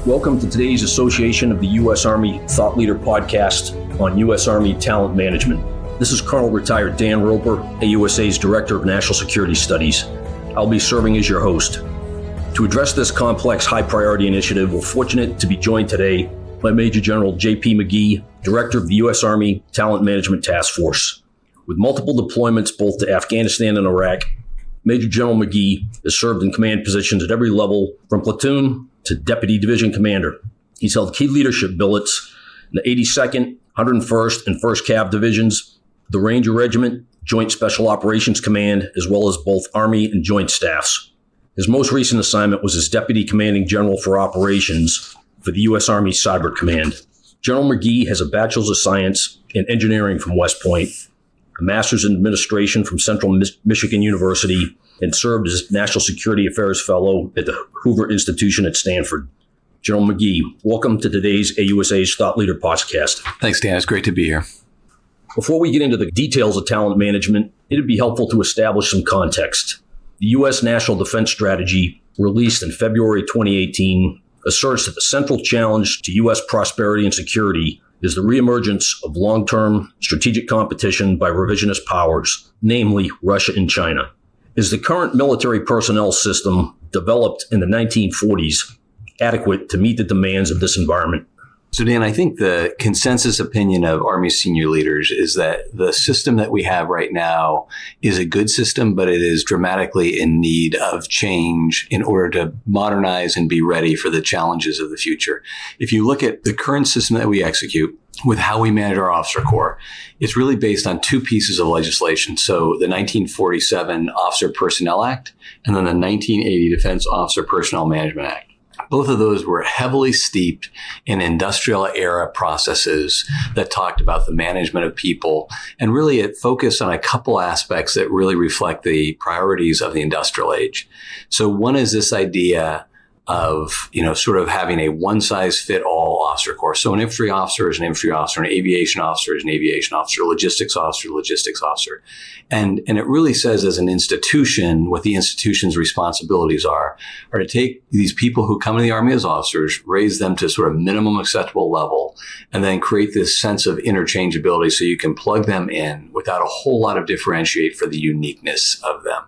Welcome to today's Association of the U.S. Army Thought Leader podcast on U.S. Army talent management. This is Colonel Retired Dan Roper, AUSA's Director of National Security Studies. I'll be serving as your host. To address this complex high-priority initiative, we're fortunate to be joined today by Major General JP McGee, Director of the U.S. Army Talent Management Task Force. With multiple deployments both to Afghanistan and Iraq, Major General McGee has served in command positions at every level, from platoon to Deputy Division Commander. He's held key leadership billets in the 82nd, 101st, and 1st Cav Divisions, the Ranger Regiment, Joint Special Operations Command, as well as both Army and Joint Staffs. His most recent assignment was as Deputy Commanding General for Operations for the U.S. Army Cyber Command. General McGee has a Bachelor's of Science in Engineering from West Point, a Master's in Administration from Central Michigan University, and served as National Security Affairs Fellow at the Hoover Institution at Stanford. General McGee, welcome to today's AUSA's Thought Leader podcast. Thanks, Dan. It's great to be here. Before we get into the details of talent management, it'd be helpful to establish some context. The U.S. National Defense Strategy, released in February 2018, asserts that the central challenge to U.S. prosperity and security is the reemergence of long-term strategic competition by revisionist powers, namely Russia and China. Is the current military personnel system developed in the 1940s adequate to meet the demands of this environment? So, Dan, I think the consensus opinion of Army senior leaders is that the system that we have right now is a good system, but it is dramatically in need of change in order to modernize and be ready for the challenges of the future. If you look at the current system that we execute with how we manage our officer corps, it's really based on two pieces of legislation. So the 1947 Officer Personnel Act and then the 1980 Defense Officer Personnel Management Act. Both of those were heavily steeped in industrial era processes that talked about the management of people. And really it focused on a couple aspects that really reflect the priorities of the industrial age. So one is this idea of, sort of having a one-size-fit-all officer corps. So an infantry officer is an infantry officer, an aviation officer is an aviation officer, logistics officer. And it really says as an institution, what the institution's responsibilities are to take these people who come to the Army as officers, raise them to sort of minimum acceptable level, and then create this sense of interchangeability so you can plug them in without a whole lot of differentiate for the uniqueness of them.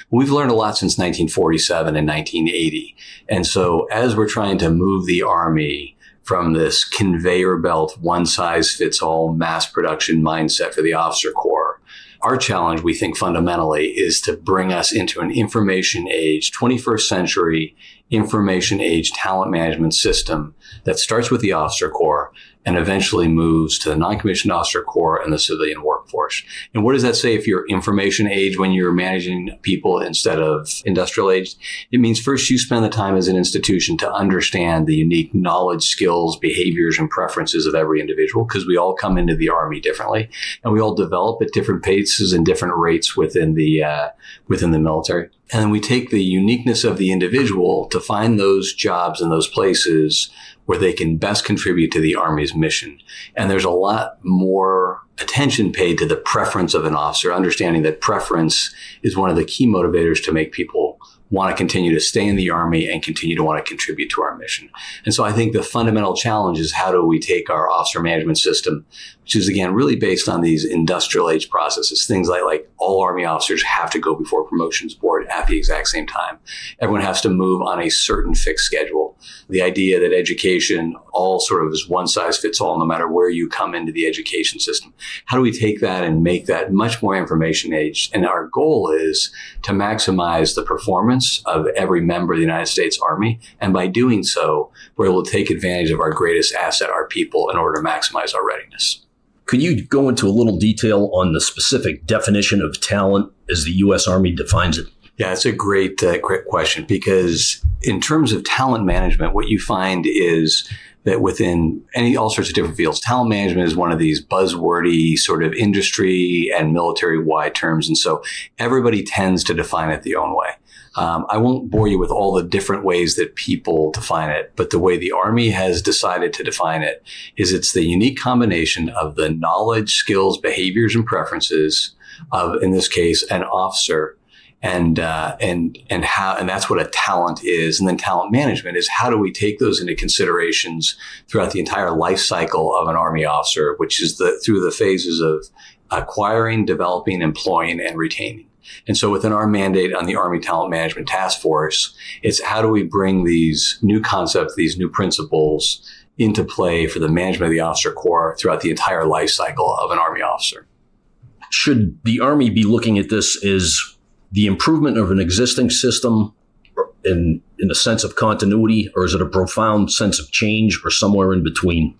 We've learned a lot since 1947 and 1980. And so as we're trying to move the Army from this conveyor belt, one-size-fits-all mass production mindset for the officer corps, our challenge, we think fundamentally, is to bring us into an information age, 21st century information age talent management system that starts with the officer corps and eventually moves to the noncommissioned officer corps and the civilian workforce. And what does that say if you're information age when you're managing people instead of industrial age? It means first you spend the time as an institution to understand the unique knowledge, skills, behaviors, and preferences of every individual, because we all come into the Army differently and we all develop at different paces and different rates within the military. And then we take the uniqueness of the individual to find those jobs and those places where they can best contribute to the Army's mission. And there's a lot more attention paid to the preference of an officer, understanding that preference is one of the key motivators to make people want to continue to stay in the Army and continue to want to contribute to our mission. And so I think the fundamental challenge is how do we take our officer management system, which is, again, really based on these industrial age processes, things like all Army officers have to go before promotions board at the exact same time. Everyone has to move on a certain fixed schedule. The idea that education all sort of is one size fits all, no matter where you come into the education system. How do we take that and make that much more information age? And our goal is to maximize the performance of every member of the United States Army. And by doing so, we're able to take advantage of our greatest asset, our people, in order to maximize our readiness. Could you go into a little detail on the specific definition of talent as the U.S. Army defines it? Yeah, it's a great question, because in terms of talent management, what you find is that within all sorts of different fields, talent management is one of these buzzwordy sort of industry and military-wide terms. And so everybody tends to define it their own way. I won't bore you with all the different ways that people define it, but the way the Army has decided to define it is it's the unique combination of the knowledge, skills, behaviors, and preferences of, in this case, an officer And that's what a talent is. And then talent management is how do we take those into considerations throughout the entire life cycle of an Army officer, which is through the phases of acquiring, developing, employing, and retaining. And so within our mandate on the Army Talent Management Task Force, it's how do we bring these new concepts, these new principles into play for the management of the officer corps throughout the entire life cycle of an Army officer. Should the Army be looking at this as the improvement of an existing system in a sense of continuity, or is it a profound sense of change, or somewhere in between?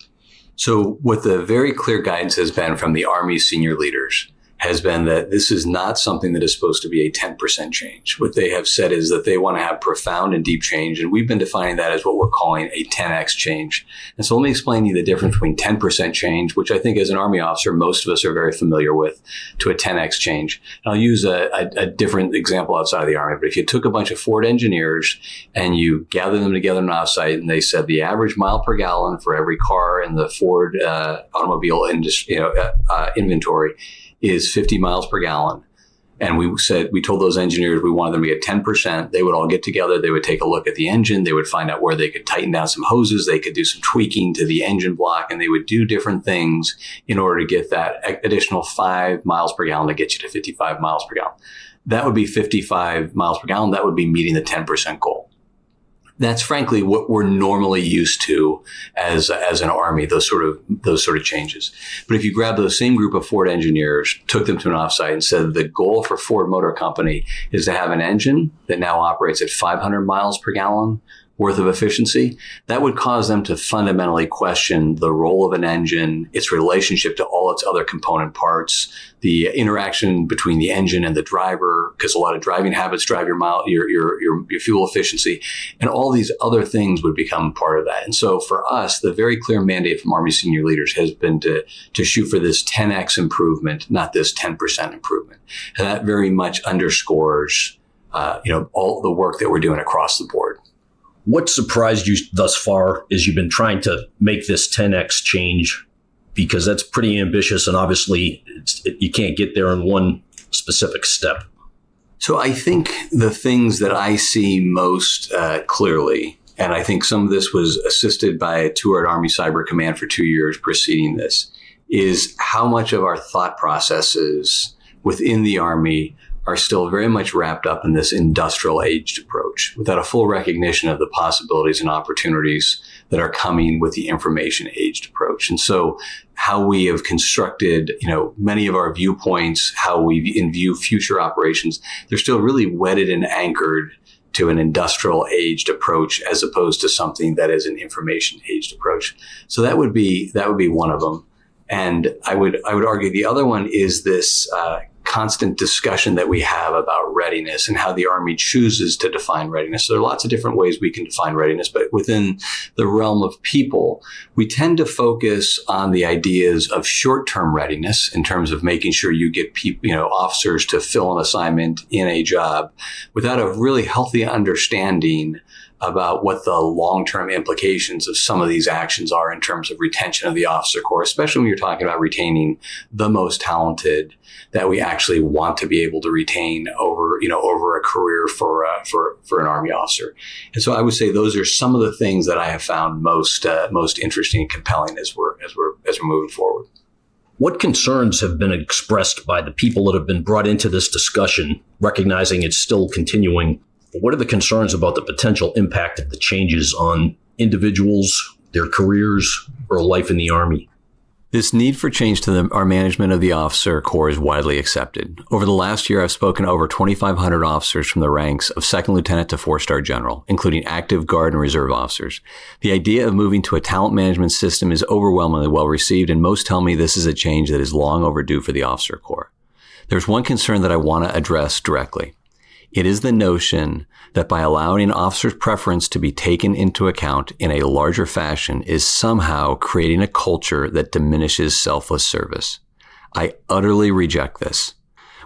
So what the very clear guidance has been from the Army senior leaders has been that this is not something that is supposed to be a 10% change. What they have said is that they want to have profound and deep change, and we've been defining that as what we're calling a 10x change. And so let me explain to you the difference between 10% change, which I think as an Army officer, most of us are very familiar with, to a 10x change. And I'll use a different example outside of the Army, but if you took a bunch of Ford engineers and you gathered them together in an offsite and they said the average mile per gallon for every car in the Ford automobile industry, inventory is 50 miles per gallon. And we told those engineers we wanted them to get 10%. They would all get together. They would take a look at the engine. They would find out where they could tighten down some hoses. They could do some tweaking to the engine block, and they would do different things in order to get that additional 5 miles per gallon to get you to 55 miles per gallon. That would be 55 miles per gallon. That would be meeting the 10% goal. That's frankly what we're normally used to as an Army, those sort of changes. But if you grab those same group of Ford engineers, took them to an offsite and said the goal for Ford Motor Company is to have an engine that now operates at 500 miles per gallon worth of efficiency, that would cause them to fundamentally question the role of an engine, its relationship to all its other component parts, the interaction between the engine and the driver, because a lot of driving habits drive your fuel efficiency, and all these other things would become part of that. And so for us, the very clear mandate from Army senior leaders has been to shoot for this 10x improvement, not this 10% improvement. And that very much underscores, all the work that we're doing across the board. What surprised you thus far as you've been trying to make this 10x change? Because that's pretty ambitious, and obviously you can't get there in one specific step. So I think the things that I see most clearly, and I think some of this was assisted by a tour at Army Cyber Command for 2 years preceding this, is how much of our thought processes within the Army are still very much wrapped up in this industrial aged approach without a full recognition of the possibilities and opportunities that are coming with the information aged approach. And so how we have constructed, many of our viewpoints, how we view future operations, they're still really wedded and anchored to an industrial aged approach as opposed to something that is an information aged approach. So that would be one of them. And I would argue the other one is this, constant discussion that we have about readiness and how the Army chooses to define readiness. So there are lots of different ways we can define readiness, but within the realm of people, we tend to focus on the ideas of short-term readiness in terms of making sure you get people, officers to fill an assignment in a job without a really healthy understanding about what the long-term implications of some of these actions are in terms of retention of the officer corps, especially when you're talking about retaining the most talented that we actually want to be able to retain over a career for an Army officer. And so I would say those are some of the things that I have found most interesting and compelling as we're moving forward. What concerns have been expressed by the people that have been brought into this discussion, recognizing it's still continuing? What are the concerns about the potential impact of the changes on individuals, their careers, or life in the Army? This need for change to our management of the officer corps is widely accepted. Over the last year, I've spoken to over 2,500 officers from the ranks of second lieutenant to 4-star general, including active guard and reserve officers. The idea of moving to a talent management system is overwhelmingly well received, and most tell me this is a change that is long overdue for the officer corps. There's one concern that I want to address directly. It is the notion that by allowing an officer's preference to be taken into account in a larger fashion is somehow creating a culture that diminishes selfless service. I utterly reject this.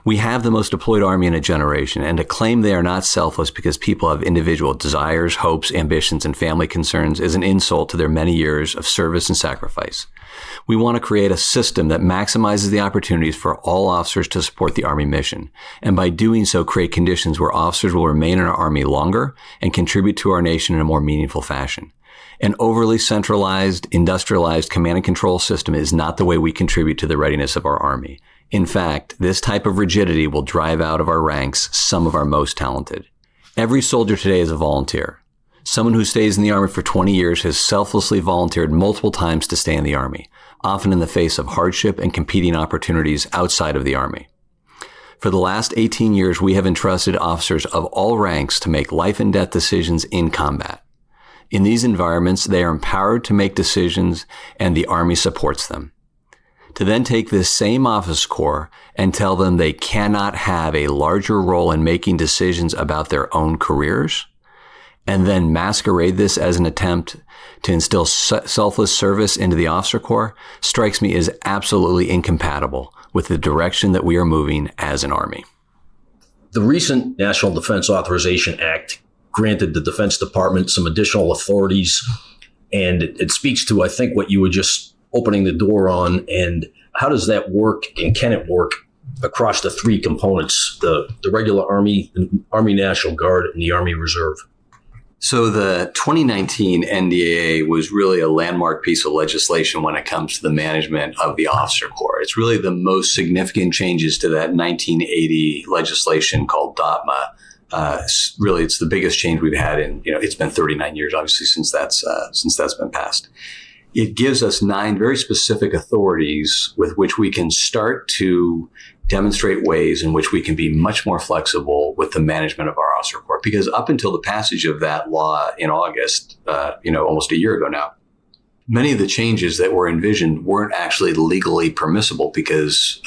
We have the most deployed Army in a generation, and to claim they are not selfless because people have individual desires, hopes, ambitions, and family concerns is an insult to their many years of service and sacrifice. We want to create a system that maximizes the opportunities for all officers to support the Army mission, and by doing so create conditions where officers will remain in our Army longer and contribute to our nation in a more meaningful fashion. An overly centralized, industrialized command and control system is not the way we contribute to the readiness of our Army. In fact, this type of rigidity will drive out of our ranks some of our most talented. Every soldier today is a volunteer. Someone who stays in the Army for 20 years has selflessly volunteered multiple times to stay in the Army, often in the face of hardship and competing opportunities outside of the Army. For the last 18 years, we have entrusted officers of all ranks to make life and death decisions in combat. In these environments, they are empowered to make decisions, and the Army supports them. To then take this same officer corps and tell them they cannot have a larger role in making decisions about their own careers, and then masquerade this as an attempt to instill selfless service into the officer corps, strikes me as absolutely incompatible with the direction that we are moving as an Army. The recent National Defense Authorization Act granted the Defense Department some additional authorities, and it speaks to, I think, what you were just opening the door on. And how does that work, and can it work across the three components, the regular Army, the Army National Guard, and the Army Reserve? So the 2019 NDAA was really a landmark piece of legislation when it comes to the management of the officer corps. It's really the most significant changes to that 1980 legislation called DOTMA. Really, it's the biggest change we've had in, it's been 39 years, obviously, since that's been passed. It gives us 9 very specific authorities with which we can start to demonstrate ways in which we can be much more flexible with the management of our officer corps. Because up until the passage of that law in August, almost a year ago now, many of the changes that were envisioned weren't actually legally permissible because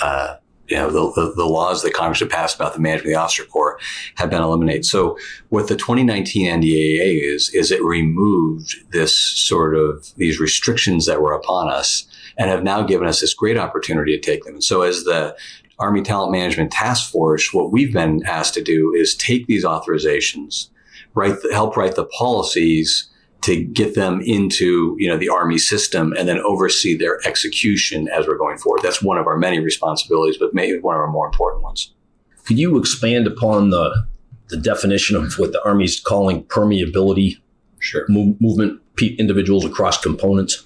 the laws that Congress had passed about the management of the officer corps had been eliminated. So what the 2019 NDAA is it removed these restrictions that were upon us and have now given us this great opportunity to take them. And so as the Army Talent Management Task Force, what we've been asked to do is take these authorizations, help write the policies to get them into, the Army system, and then oversee their execution as we're going forward. That's one of our many responsibilities, but maybe one of our more important ones. Could you expand upon the definition of what the Army's calling permeability? Sure. Movement, individuals across components?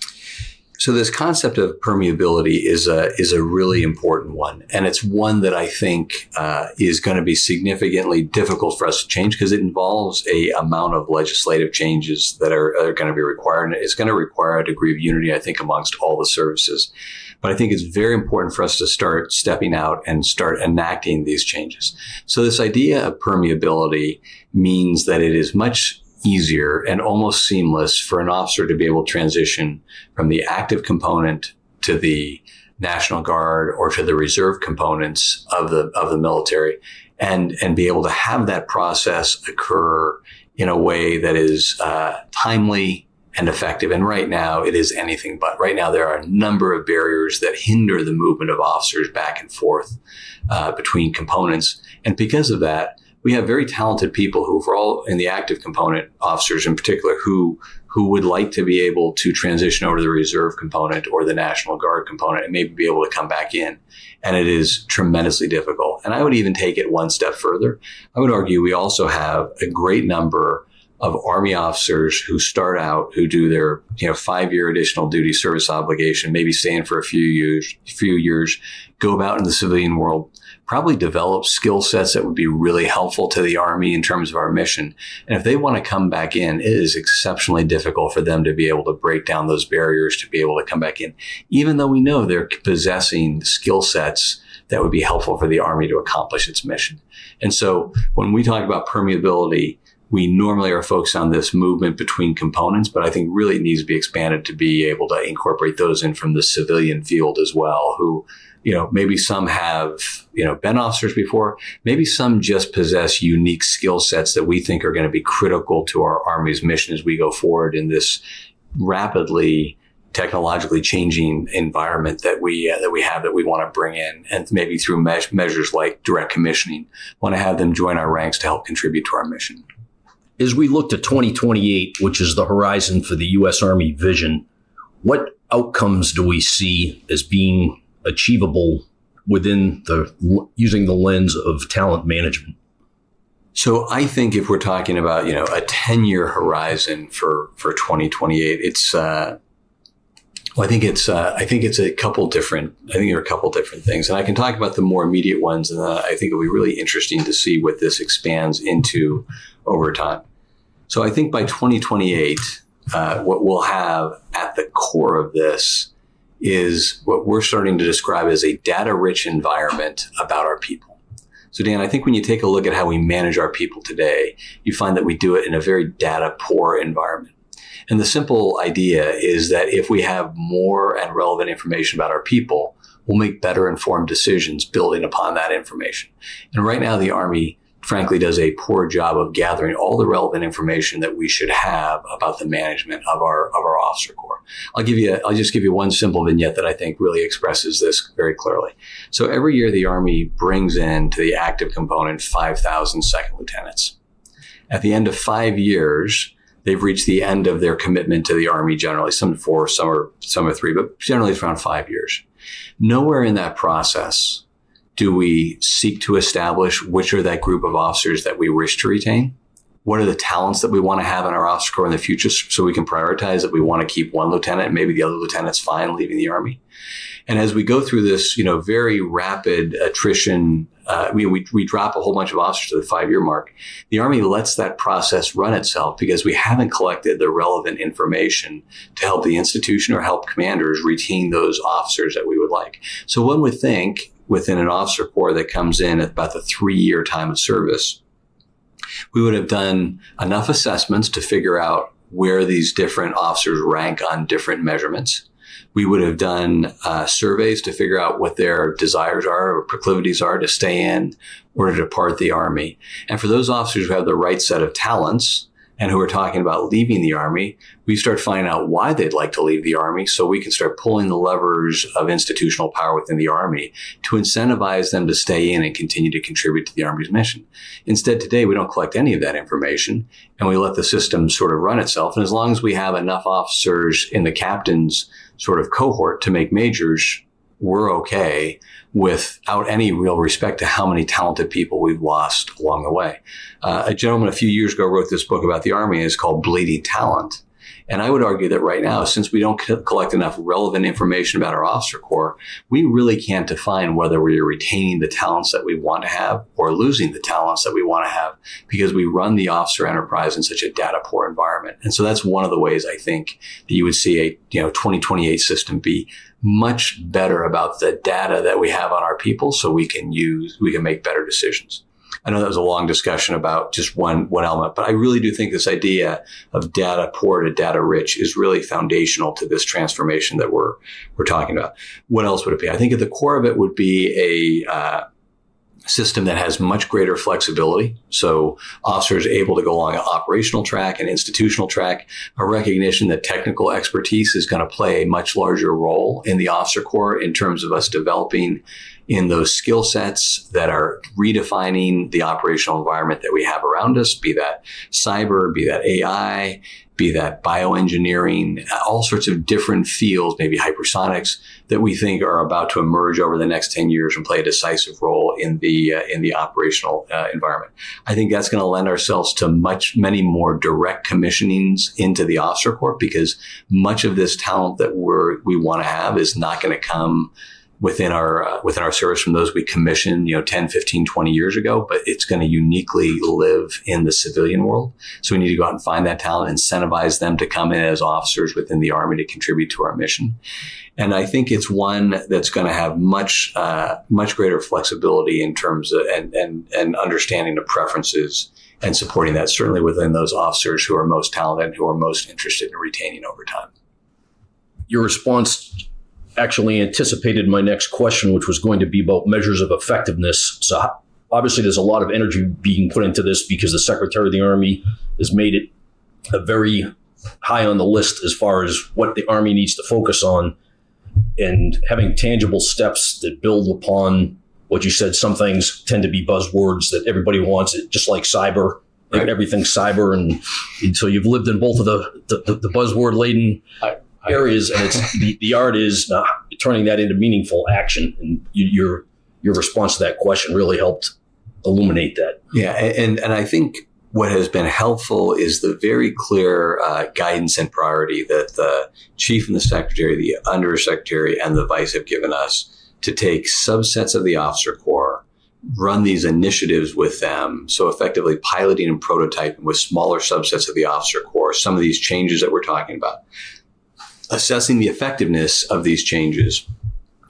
So this concept of permeability is a really important one. And it's one that I think is going to be significantly difficult for us to change because it involves a amount of legislative changes that are going to be required. And it's going to require a degree of unity, I think, amongst all the services. But I think it's very important for us to start stepping out and start enacting these changes. So this idea of permeability means that it is much easier and almost seamless for an officer to be able to transition from the active component to the National Guard or to the reserve components of the military and be able to have that process occur in a way that is timely and effective. And right now it is anything but. Right now there are a number of barriers that hinder the movement of officers back and forth between components. And because of that, we have very talented people who are all in the active component, officers in particular, who would like to be able to transition over to the reserve component or the National Guard component and maybe be able to come back in. And it is tremendously difficult. And I would even take it one step further. I would argue we also have a great number of Army officers who start out, who do their 5-year additional duty service obligation, maybe stay in for a few years, go about in the civilian world, probably develop skill sets that would be really helpful to the Army in terms of our mission. And if they want to come back in, it is exceptionally difficult for them to be able to break down those barriers to be able to come back in, even though we know they're possessing skill sets that would be helpful for the Army to accomplish its mission. And so when we talk about permeability, we normally are focused on this movement between components, but I think really it needs to be expanded to be able to incorporate those in from the civilian field as well, who, maybe some have, been officers before, maybe some just possess unique skill sets that we think are going to be critical to our Army's mission as we go forward in this rapidly technologically changing environment that we want to bring in, and maybe through measures like direct commissioning, want to have them join our ranks to help contribute to our mission. As we look to 2028, which is the horizon for the U.S. Army vision, what outcomes do we see as being achievable using the lens of talent management? So I think if we're talking about, a 10-year horizon for 2028, I think there are a couple different things, and I can talk about the more immediate ones, and I think it'll be really interesting to see what this expands into over time. So I think by 2028, what we'll have at the core of this is what we're starting to describe as a data-rich environment about our people. So Dan, I think when you take a look at how we manage our people today, you find that we do it in a very data-poor environment. And the simple idea is that if we have more and relevant information about our people, we'll make better informed decisions building upon that information. And right now, the Army, frankly, does a poor job of gathering all the relevant information that we should have about the management of our officer corps. I'll just give you one simple vignette that I think really expresses this very clearly. So every year, the Army brings in to the active component 5,000 second lieutenants. At the end of 5 years, they've reached the end of their commitment to the Army generally, some 4, some are 3, but generally it's around 5 years. Nowhere in that process do we seek to establish which are that group of officers that we wish to retain. What are the talents that we want to have in our officer corps in the future so we can prioritize that we want to keep one lieutenant and maybe the other lieutenant's fine leaving the Army. And as we go through this, very rapid attrition, we drop a whole bunch of officers to the 5-year mark. The Army lets that process run itself because we haven't collected the relevant information to help the institution or help commanders retain those officers that we would like. So one would think within an officer corps that comes in at about the 3-year time of service, we would have done enough assessments to figure out where these different officers rank on different measurements. We would have done surveys to figure out what their desires are or proclivities are to stay in or to depart the Army. And for those officers who have the right set of talents and who are talking about leaving the Army, we start finding out why they'd like to leave the Army so we can start pulling the levers of institutional power within the Army to incentivize them to stay in and continue to contribute to the Army's mission. Instead, today, we don't collect any of that information and we let the system sort of run itself. And as long as we have enough officers in the captain's sort of cohort to make majors, we're okay without any real respect to how many talented people we've lost along the way. A gentleman a few years ago wrote this book about the Army. It's called Bleeding Talent. And I would argue that right now, since we don't collect enough relevant information about our officer corps, we really can't define whether we are retaining the talents that we want to have or losing the talents that we want to have because we run the officer enterprise in such a data poor environment. And so that's one of the ways I think that you would see a 2028 system be much better about the data that we have on our people so we can make better decisions. I know that was a long discussion about just one element, but I really do think this idea of data poor to data rich is really foundational to this transformation that we're talking about. What else would it be? I think at the core of it would be a system that has much greater flexibility. So officers able to go along an operational track, an institutional track, a recognition that technical expertise is going to play a much larger role in the officer corps in terms of us developing in those skill sets that are redefining the operational environment that we have around us, be that cyber, be that AI, be that bioengineering, all sorts of different fields, maybe hypersonics, that we think are about to emerge over the next 10 years and play a decisive role in the operational environment. I think that's going to lend ourselves to many more direct commissionings into the officer corps because much of this talent that we want to have is not going to come within our service from those we commissioned, 10, 15, 20 years ago, but it's going to uniquely live in the civilian world. So we need to go out and find that talent, incentivize them to come in as officers within the Army to contribute to our mission. And I think it's one that's going to have much greater flexibility in terms of and understanding of preferences and supporting that, certainly within those officers who are most talented and who are most interested in retaining over time. Your response actually anticipated my next question, which was going to be about measures of effectiveness. So obviously there's a lot of energy being put into this because the Secretary of the Army has made it a very high on the list as far as what the Army needs to focus on, and having tangible steps that build upon what you said. Some things tend to be buzzwords that everybody wants, it just like cyber. Right. Everything's cyber, and so you've lived in both of the buzzword laden areas, and it's the art is turning that into meaningful action. And your response to that question really helped illuminate that. Yeah, and I think what has been helpful is the very clear guidance and priority that the chief and the secretary, the undersecretary, and the vice have given us to take subsets of the officer corps, run these initiatives with them. So effectively piloting and prototyping with smaller subsets of the officer corps, some of these changes that we're talking about, assessing the effectiveness of these changes,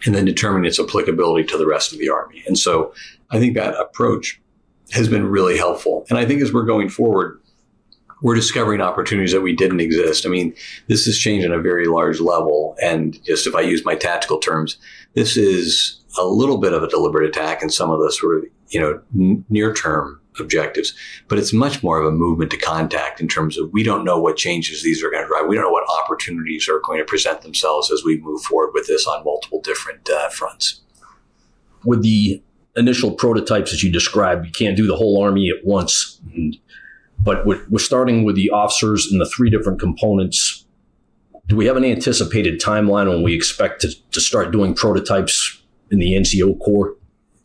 and then determining its applicability to the rest of the Army. And so I think that approach has been really helpful. And I think as we're going forward, we're discovering opportunities that we didn't exist. I mean, this has changed on a very large level. And just if I use my tactical terms, this is a little bit of a deliberate attack in some of the sort of, near-term objectives, but it's much more of a movement to contact in terms of we don't know what changes these are going to drive. We don't know what opportunities are going to present themselves as we move forward with this on multiple different fronts. With the initial prototypes that you described, you can't do the whole Army at once. But we're starting with the officers and the three different components. Do we have an anticipated timeline when we expect to start doing prototypes in the NCO Corps?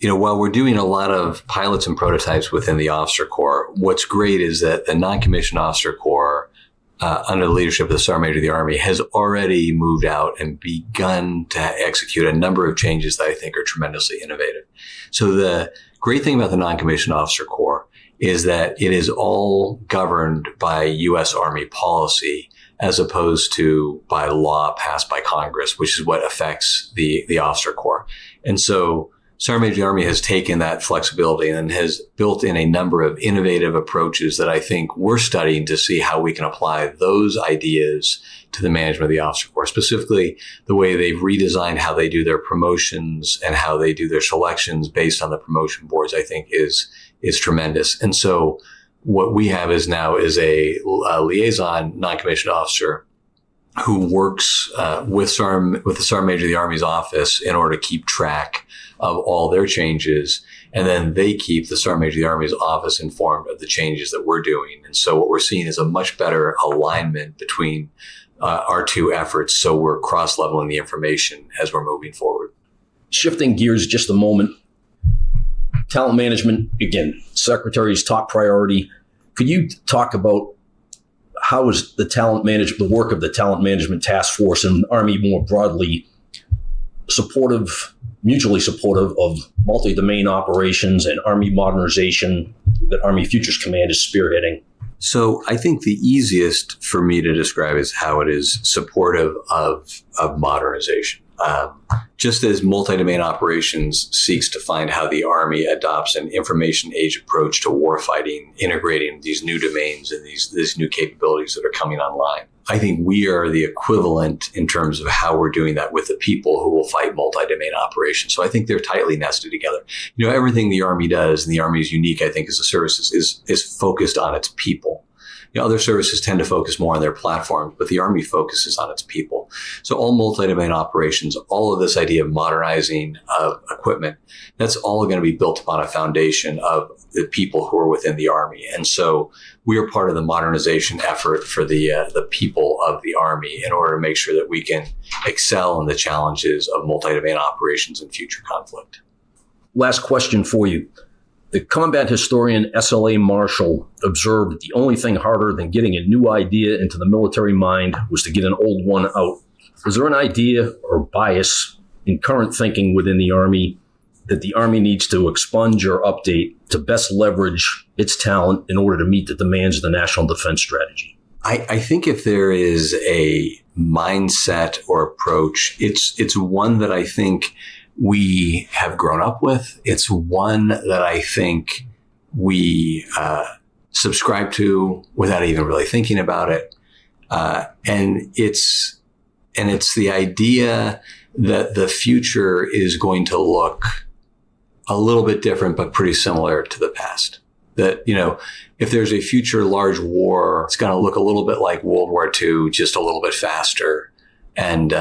While we're doing a lot of pilots and prototypes within the officer corps, what's great is that the non-commissioned officer corps, under the leadership of the Sergeant Major of the Army, has already moved out and begun to execute a number of changes that I think are tremendously innovative. So the great thing about the non-commissioned officer corps is that it is all governed by U.S. Army policy as opposed to by law passed by Congress, which is what affects the officer corps. And so Sergeant Major of the Army has taken that flexibility and has built in a number of innovative approaches that I think we're studying to see how we can apply those ideas to the management of the officer corps. Specifically, the way they've redesigned how they do their promotions and how they do their selections based on the promotion boards, I think is tremendous. And so what we have is a liaison non-commissioned officer who works with the Sergeant Major of the Army's office in order to keep track of all their changes. And then they keep the Sergeant Major of the Army's office informed of the changes that we're doing. And so what we're seeing is a much better alignment between our two efforts. So we're cross-leveling the information as we're moving forward. Shifting gears just a moment. Talent management, again, Secretary's top priority. Could you talk about how is the work of the talent management task force and Army more broadly mutually supportive of multi-domain operations and Army modernization that Army Futures Command is spearheading? So I think the easiest for me to describe is how it is supportive of modernization. Just as multi-domain operations seeks to find how the Army adopts an information age approach to warfighting, integrating these new domains and these new capabilities that are coming online, I think we are the equivalent in terms of how we're doing that with the people who will fight multi-domain operations. So I think they're tightly nested together. Everything the Army does, and the Army is unique, I think, as a service, is focused on its people. Other services tend to focus more on their platforms, but the Army focuses on its people. So all multi-domain operations, all of this idea of modernizing equipment, that's all going to be built upon a foundation of the people who are within the Army. And so we are part of the modernization effort for the people of the Army in order to make sure that we can excel in the challenges of multi-domain operations and future conflict. Last question for you. The combat historian S.L.A. Marshall observed that the only thing harder than getting a new idea into the military mind was to get an old one out. Is there an idea or bias in current thinking within the Army that the Army needs to expunge or update to best leverage its talent in order to meet the demands of the National Defense Strategy? I think if there is a mindset or approach, it's one that I think we have grown up with. It's one that I think we subscribe to without even really thinking about it. And it's the idea that the future is going to look a little bit different, but pretty similar to the past. That, if there's a future large war, it's going to look a little bit like World War II, just a little bit faster, and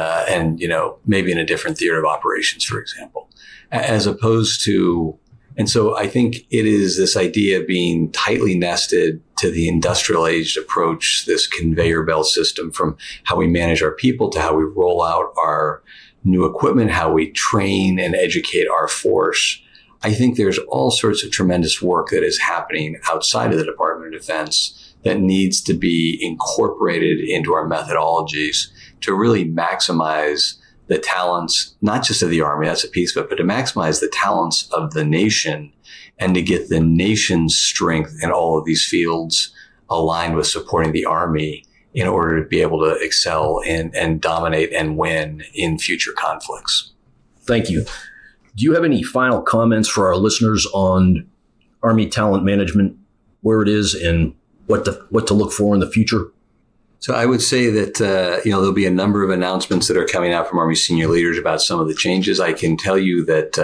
maybe in a different theater of operations, for example, as opposed to. And so I think it is this idea of being tightly nested to the industrial age approach, this conveyor belt system, from how we manage our people to how we roll out our new equipment, how we train and educate our force. I think there's all sorts of tremendous work that is happening outside of the Department of Defense that needs to be incorporated into our methodologies to really maximize the talents, not just of the Army, that's a piece of it, but to maximize the talents of the nation and to get the nation's strength in all of these fields aligned with supporting the Army in order to be able to excel and dominate and win in future conflicts. Thank you. Do you have any final comments for our listeners on Army talent management, where it is and what to look for in the future? So I would say that, there'll be a number of announcements that are coming out from Army senior leaders about some of the changes. I can tell you that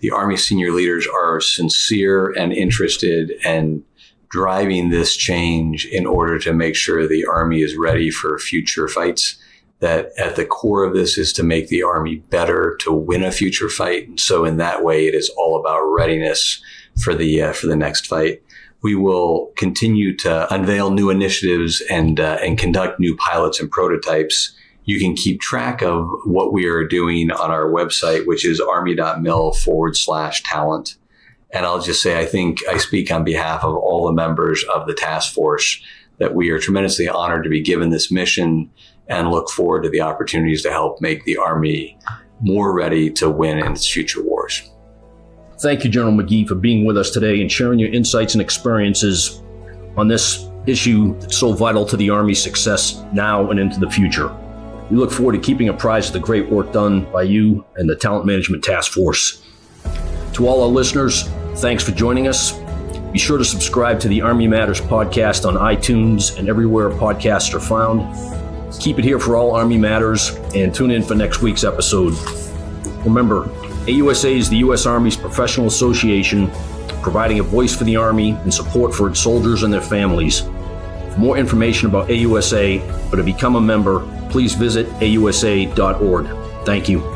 the Army senior leaders are sincere and interested and driving this change in order to make sure the Army is ready for future fights. That at the core of this is to make the Army better to win a future fight. And so in that way, it is all about readiness for the next fight. We will continue to unveil new initiatives and conduct new pilots and prototypes. You can keep track of what we are doing on our website, which is army.mil/talent. And I'll just say, I think I speak on behalf of all the members of the task force that we are tremendously honored to be given this mission and look forward to the opportunities to help make the Army more ready to win in its future wars. Thank you, General McGee, for being with us today and sharing your insights and experiences on this issue that's so vital to the Army's success now and into the future. We look forward to keeping apprised of the great work done by you and the Talent Management Task Force. To all our listeners, thanks for joining us. Be sure to subscribe to the Army Matters podcast on iTunes and everywhere podcasts are found. Keep it here for all Army Matters and tune in for next week's episode. Remember, AUSA is the U.S. Army's professional association, providing a voice for the Army and support for its soldiers and their families. For more information about AUSA or to become a member, please visit ausa.org. Thank you.